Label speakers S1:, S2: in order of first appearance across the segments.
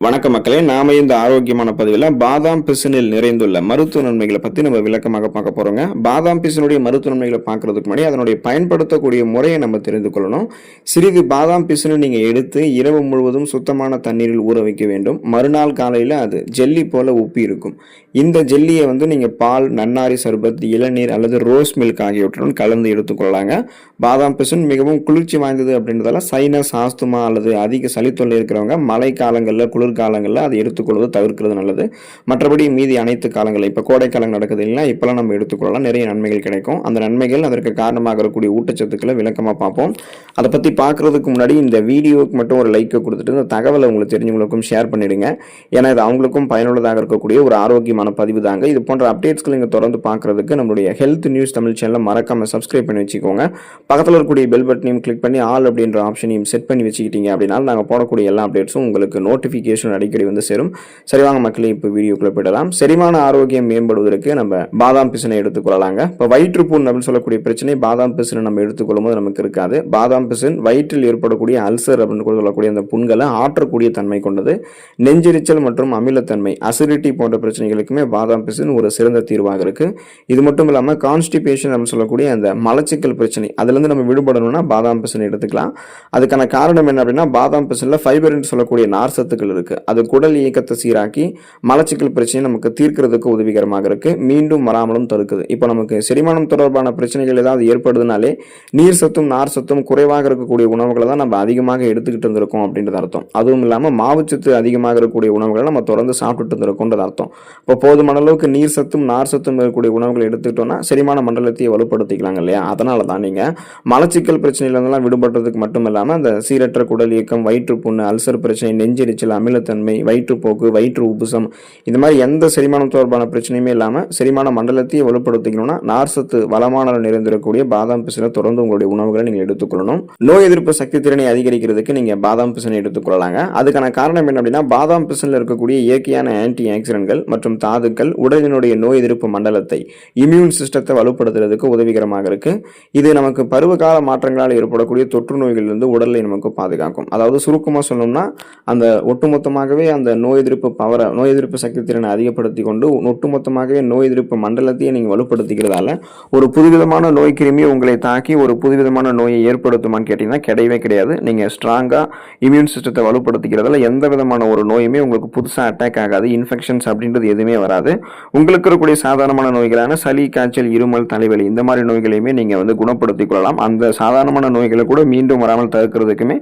S1: வணக்க மக்களே, நாம இந்த ஆரோக்கியமான பதிவில் பாதாம் பிசினில் நிறைந்துள்ள மருத்துவ நன்மைகளை பற்றி நம்ம விளக்கமாக பார்க்க போகிறோங்க. பாதாம் பிசினுடைய மருத்துவ நன்மைகளை பார்க்கறதுக்கு முன்னாடி அதனுடைய பயன்படுத்தக்கூடிய முறையை நம்ம தெரிந்து கொள்ளணும். சிறிது பாதாம் பிசினை நீங்கள் எடுத்து இரவு முழுவதும் சுத்தமான தண்ணீரில் ஊற வைக்க வேண்டும். மறுநாள் காலையில் அது ஜெல்லி போல உப்பி இருக்கும். இந்த ஜெல்லியை நீங்கள் பால், நன்னாரி சர்பத், இளநீர் அல்லது ரோஸ் மில்க் ஆகியவற்றுடன் கலந்து எடுத்துக்கொள்ளலாங்க. பாதாம் பிசின் மிகவும் குளிர்ச்சி வாய்ந்தது அப்படின்றதால சைனஸ், ஆஸ்துமா அல்லது அதிக சளித்தொல்லை இருக்கிறவங்க மழை காலங்களில், குளிர்காலங்களில் அதை எடுத்துக்கொள்வது தவிர்க்கிறது நல்லது. மற்றபடி மீதி அனைத்து காலங்களில், இப்போ கோடை காலம் நடக்குது இல்லைன்னா, இப்போலாம் நம்ம எடுத்துக்கொள்ளலாம். நிறைய நன்மைகள் கிடைக்கும். அந்த நன்மைகள், அதற்கு காரணமாக இருக்கக்கூடிய ஊட்டச்சத்துக்களை விளக்கமாக பார்ப்போம். அதை பற்றி பார்க்குறதுக்கு முன்னாடி இந்த வீடியோவுக்கு மட்டும் ஒரு லைக்கை கொடுத்துட்டு இந்த தகவலை உங்களுக்கு தெரிஞ்சவங்களுக்கும் ஷேர் பண்ணிடுங்க. ஏன்னா இது அவங்களுக்கும் பயனுள்ளதாக இருக்கக்கூடிய ஒரு ஆரோக்கியமான பதிவு தாங்க. இது போன்ற அப்டேட்ஸ்களை நீங்கள் தொடர்ந்து பார்க்குறதுக்கு நம்மளுடைய ஹெல்த் நியூஸ் தமிழ் சேனலை மறக்காமல் சப்ஸ்கிரைப் பண்ணி வச்சுக்கோங்க. பக்கத்தில் இருக்கக்கூடிய பெல் பட்டனையும் கிளிக் பண்ணி ஆல் அப்படின்ற ஆப்ஷனையும் செட் பண்ணி வச்சுக்கிட்டீங்க அப்படின்னா நாங்கள் போடக்கூடிய எல்லா அப்டேட்ஸும் உங்களுக்கு நோட்டிஃபிகேஷன் அடிக்கடி சேரும். சரி, வாங்க மக்களே, இப்போ வீடியோக்குள்ள போயிடலாம். செரிமான ஆரோக்கியம் மேம்படுவதற்கு நம்ம பாதாம் பிசினை எடுத்துக்கொள்ளலாங்க. இப்போ வயிற்றுப்புண் அப்படின்னு சொல்லக்கூடிய பிரச்சனை பாதாம் பிசினை நம்ம எடுத்துக்கொள்ளும் போது நமக்கு இருக்காது. பாதாம் பிசின் வயிற்றில் ஏற்படக்கூடிய அல்சர் அப்படின்னு சொல்லக்கூடிய அந்த புண்களை ஆற்றக்கூடிய தன்மை கொண்டது. நெஞ்செரிச்சல் மற்றும் அமிலத்தன்மை, அசிடிட்டி போன்ற பிரச்சனைகளுக்குமே பாதாம் பிசின் ஒரு சிறந்த தீர்வாக இருக்கு. இது மட்டும் இல்லாமல் கான்ஸ்டிபேஷன் அப்படின்னு சொல்லக்கூடிய அந்த மலச்சிக்கல் பிரச்சனை, அதுலேருந்து நம்ம விடுபடணும்னா பாதாம் பிசின் எடுத்துக்கலாம். அதுக்கான காரணம் என்ன அப்படின்னா, பாதாம் பிசின்ல ஃபைபர் என்று சொல்லக்கூடிய நார் சத்துக்கள் இருக்கு. அது குடல் இயக்கத்தை சீராக்கி மலச்சிக்கல் பிரச்சனை நமக்கு தீர்க்கிறதுக்கு உதவிகரமாக இருக்கு. மீண்டும் வராமலும் தடுக்குது. இப்போ நமக்கு செரிமானம் தொடர்பான பிரச்சனைகள் ஏதாவது ஏற்படுதுனாலே நீர் சத்தும் நார் சத்தும் குறைவாக இருக்கக்கூடிய உணவுகளை தான் நம்ம அதிகமாக எடுத்துக்கிட்டு இருந்திருக்கோம் அப்படின்றது அர்த்தம். அதுவும் இல்லாமல் மாவுச்சத்து அதிகமாக இருக்கக்கூடிய உணவுகளை நம்ம தொடர்ந்து சாப்பிட்டுட்டு இருந்திருக்கோன்றது அர்த்தம். இப்போ போதுமான அளவுக்கு நீர் சத்தும் நார் சத்தும் இருக்கக்கூடிய உணவுகளை எடுத்துக்கிட்டோம்னா செரிமான மண்டலத்தையே வலுப்படுத்திக்கலாங்க இல்லையா? அதனால தான் நீங்கள் மலச்சிக்கல் பிரச்சனையிலிருந்தெல்லாம் விடுபடுறதுக்கு மட்டும் இல்லாமல் அந்த சீரற்ற குடல் இயக்கம், வயிற்றுப்புண்ணு, அல்சர் பிரச்சனை, நெஞ்செரிச்சல், அமிலத்தன்மை, வயிற்றுப்போக்கு, வயிற்று உப்புசம், இந்த மாதிரி எந்த செரிமானம் தொடர்பான பிரச்சனையுமே இல்லாமல் செரிமான மண்டலத்தையே வலுப்படுத்திக்கணும்னா நார் சத்து வளமான நிறைந்திருக்கக்கூடிய பாதாம் பிசினை தொடர்ந்து உங்களுடைய உணவுகளை நீங்கள் எடுத்துக்கொள்ளணும். நோய் எதிர்ப்பு சக்தி திறனை அதிகரிக்கிறதுக்கு நீங்கள் பாதாம் பிசினை எடுத்துக்கொள்ளலாங்க. அதுக்கான காரணம் என்ன அப்படின்னா, பாதாம் பிசினில் இருக்கக்கூடிய இயற்கையான ஆன்டி ஆக்சிடென்ட்கள் மற்றும் தாதுக்கள் உடலினுடைய நோய் எதிர்ப்பு மண்டலத்தை, இம்யூன் சிஸ்டத்தை வலுப்படுத்துறதுக்கு உதவிகரமாக இருக்கு. இது நமக்கு பருவகால மாற்றங்களால் ஏற்படக்கூடிய தொற்று நோய்களிலிருந்து உடலை நமக்கு பாதுகாக்கும். அதாவது சுருக்கமாக சொல்லணும்னா, அந்த ஒட்டுமொத்தமாகவே அந்த நோய் எதிர்ப்பு பவரை, நோய் எதிர்ப்பு சக்தி திறனை அதிகப்படுத்தி கொண்டு ஒட்டுமொத்தமாகவே நோய் எதிர்ப்பு மண்டலத்தையே நீங்கள் வலுப்படுத்திக்கிறதால ஒரு புதுவிதமான நோய் கிருமி உங்களை தாக்கி ஒரு புதுவிதமான நோயை ஏற்படுத்துமான்னு கேட்டீங்கன்னா கிடையவே கிடையாது. நீங்கள் ஸ்ட்ராங்காக இம்யூன் சிஸ்டத்தை வலுப்படுத்திக்கிறதால எந்த விதமான ஒரு நோயுமே உங்களுக்கு புதுசாக அட்டாக் ஆகாது. இன்ஃபெக்ஷன்ஸ் அப்படின்றது எதுவுமே வராது. உங்களுக்கு இருக்கக்கூடிய சாதாரணமான நோய்களான சளி, காய்ச்சல், இருமல், தலைவலி, இந்த மாதிரி நோய்களையுமே நீங்கள் குணப்படுத்திக் கொள்ளலாம். அந்த சாதாரணமான நோய்களை கூட மீண்டும் வராமல் தடுக்கிறதுக்குமே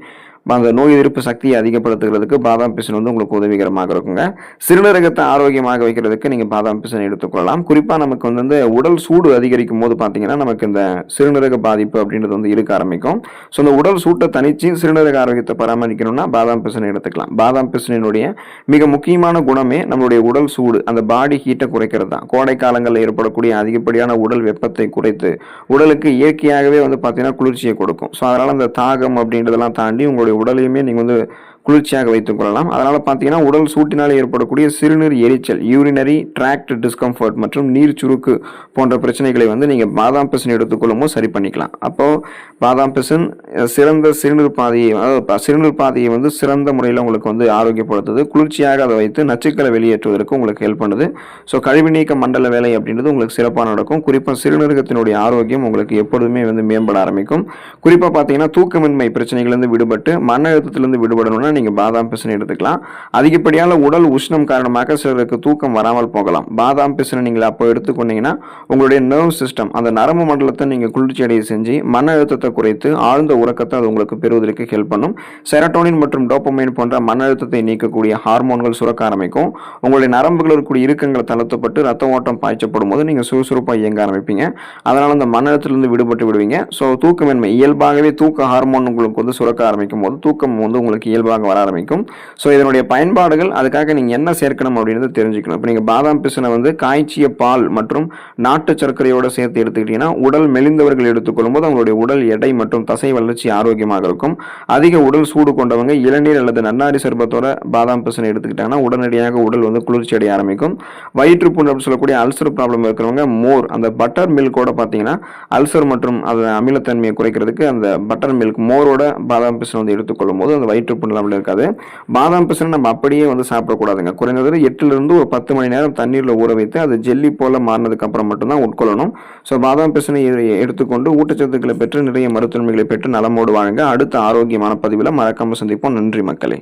S1: அந்த நோய் எதிர்ப்பு சக்தியை அதிகப்படுத்துகிறதுக்கு பாதாம் பிசின் உங்களுக்கு உதவிகரமாக இருக்குங்க. சிறுநீரகத்தை ஆரோக்கியமாக வைக்கிறதுக்கு நீங்கள் பாதாம் பிசின் எடுத்துக்கொள்ளலாம். குறிப்பாக நமக்கு உடல் சூடு அதிகரிக்கும் போது பார்த்தீங்கன்னா நமக்கு இந்த சிறுநீரக பாதிப்பு அப்படின்றது இருக்க ஆரம்பிக்கும். ஸோ அந்த உடல் சூட்டை தனிச்சு சிறுநீரக ஆரோக்கியத்தை பராமரிக்கணும்னா பாதாம் பிசினை எடுத்துக்கலாம். பாதாம் பிசினுடைய மிக முக்கியமான குணமே நம்மளுடைய உடல் சூடு, அந்த பாடி ஹீட்டை குறைக்கிறது தான். கோடை காலங்களில் ஏற்படக்கூடிய அதிகப்படியான உடல் வெப்பத்தை குறைத்து உடலுக்கு இயற்கையாகவே பார்த்தீங்கன்னா குளிர்ச்சியை கொடுக்கும். ஸோ அதனால் அந்த தாகம் அப்படின்றதெல்லாம் தாண்டி உங்களுடைய உடலையுமே நீங்கள் குளிர்ச்சியாக வைத்துக் கொள்ளலாம். அதனால் பார்த்தீங்கன்னா உடல் சூட்டினால் ஏற்படக்கூடிய சிறுநீர் எரிச்சல், யூரினரி ட்ராக்ட் டிஸ்கம்ஃபர்ட் மற்றும் நீர் சுருக்கு போன்ற பிரச்சனைகளை நீங்கள் பாதாம் பிசின் எடுத்துக்கொள்ளும் போது சரி பண்ணிக்கலாம். அப்போது பாதாம் பிசின் சிறந்த சிறுநீர் பாதையை, அதாவது சிறுநீர் பாதையை சிறந்த முறையில் உங்களுக்கு ஆரோக்கியப்படுத்துது. குளிர்ச்சியாக அதை வைத்து நச்சுக்களை வெளியேற்றுவதற்கு உங்களுக்கு ஹெல்ப் பண்ணுது. ஸோ கழிவு நீக்க மண்டல வேலை அப்படின்றது உங்களுக்கு சிறப்பாக நடக்கும். குறிப்பாக சிறுநீரகத்தினுடைய ஆரோக்கியம் உங்களுக்கு எப்பொழுதுமே மேம்பட ஆரம்பிக்கும். குறிப்பாக பார்த்தீங்கன்னா தூக்கமின்மை பிரச்சனைகளிலிருந்து விடுபட்டு மன அழுத்தத்திலிருந்து விடுபடணும்னா நீங்கள் பாதாம் பிசினை எடுத்துக்கலாம். அதிகப்படியான உடல் உஷ்ணம் காரணமாக சிலருக்கு தூக்கம் வராமல் போகலாம். பாதாம் பிசினை நீங்கள் அப்போ எடுத்துக்கொண்டீங்கன்னா உங்களுடைய நர்வ் சிஸ்டம், அந்த நரம்பு மண்டலத்தை நீங்கள் குளிர்ச்சி அடைய செஞ்சு மன அழுத்தத்தை குறைத்து ஆழ்ந்த உறக்கத்தை அது உங்களுக்கு பெறுவதற்கு ஹெல்ப் பண்ணும். செரட்டோனின் மற்றும் டோபமைன் போன்ற மன அழுத்தத்தை நீக்கக்கூடிய ஹார்மோன்கள் சுரக்க ஆரம்பிக்கும். உங்களுடைய நரம்புகள் இருக்கக்கூடிய இறுக்கங்கள் தளர்த்தப்பட்டு ரத்த ஓட்டம் பாய்ச்சப்படும் போது நீங்கள் சுறுசுறுப்பாக இயங்க ஆரம்பிப்பீங்க. அதனால் அந்த மன அழுத்தத்திலிருந்து விடுபட்டு விடுவீங்க. ஸோ தூக்கமின்மை, இயல்பாகவே தூக்க ஹார்மோன் உங்களுக்கு சுரக்க ஆரம்பிக்கும் போது தூக்கம் உங்களுக்கு இயல்பாக வர ஆரம்பிக்கும். ஸோ இதனுடைய பயன்பாடுகள், அதுக்காக நீங்கள் என்ன சேர்க்கணும் அப்படின்றது தெரிஞ்சுக்கணும். இப்போ நீங்கள் பாதாம் பிசினை காய்ச்சிய பால் மற்றும் நாட்டு சர்க்கரையோடு சேர்த்து எடுத்துக்கிட்டீங்கன்னா உடல் மெலிந்தவர்கள் எடுத்துக்கொள்ளும் போது அவங்களுடைய உடல் எடை மற்றும் தசை வளர்ச்சி ஆரோக்கியமாக இருக்கும். அதிக உடல் சூடு கொண்டவங்க இளநீர் அல்லது நன்னாரி சர்பத்தோட பாதாம் பிசினை எடுத்துக்கிட்டாங்கன்னா உடனடியாக உடல் குளிர்ச்சி அடைய ஆரம்பிக்கும். வயிற்றுப்புண் அப்படின்னு சொல்லக்கூடிய அல்சர் ப்ராப்ளம் இருக்கிறவங்க மோர், அந்த பட்டர் மில்கோட பார்த்தீங்கன்னா அல்சர் மற்றும் அது அமிலத்தன்மையை குறைக்கிறதுக்கு அந்த பட்டர் மில்க் மோரோட பாதாம் பிசினை எடுத்துக்கொள்ளும் போது அந்த வயிற்றுப்புண் நன்மைகள் இருக்காது. பாதாம் பிசினை நம்ம அப்படியே வந்து சாப்பிடக்கூடாதுங்க. குறைந்தது 8லிருந்து ஒரு 10 மணி நேரம் தண்ணீரில் ஊற வைத்து அது ஜெல்லி போல மாறினதுக்கு அப்புறம் மட்டும்தான் உட்கொள்ளணும். ஸோ பாதாம் பிசினை எடுத்துக்கொண்டு ஊட்டச்சத்துக்களை பெற்று நிறைய மருத்துவ நன்மைகளை பெற்று நலமோடு வாழுங்க. அடுத்த ஆரோக்கியமான பதிவில் மறக்காம சந்திப்போம். நன்றி மக்களே.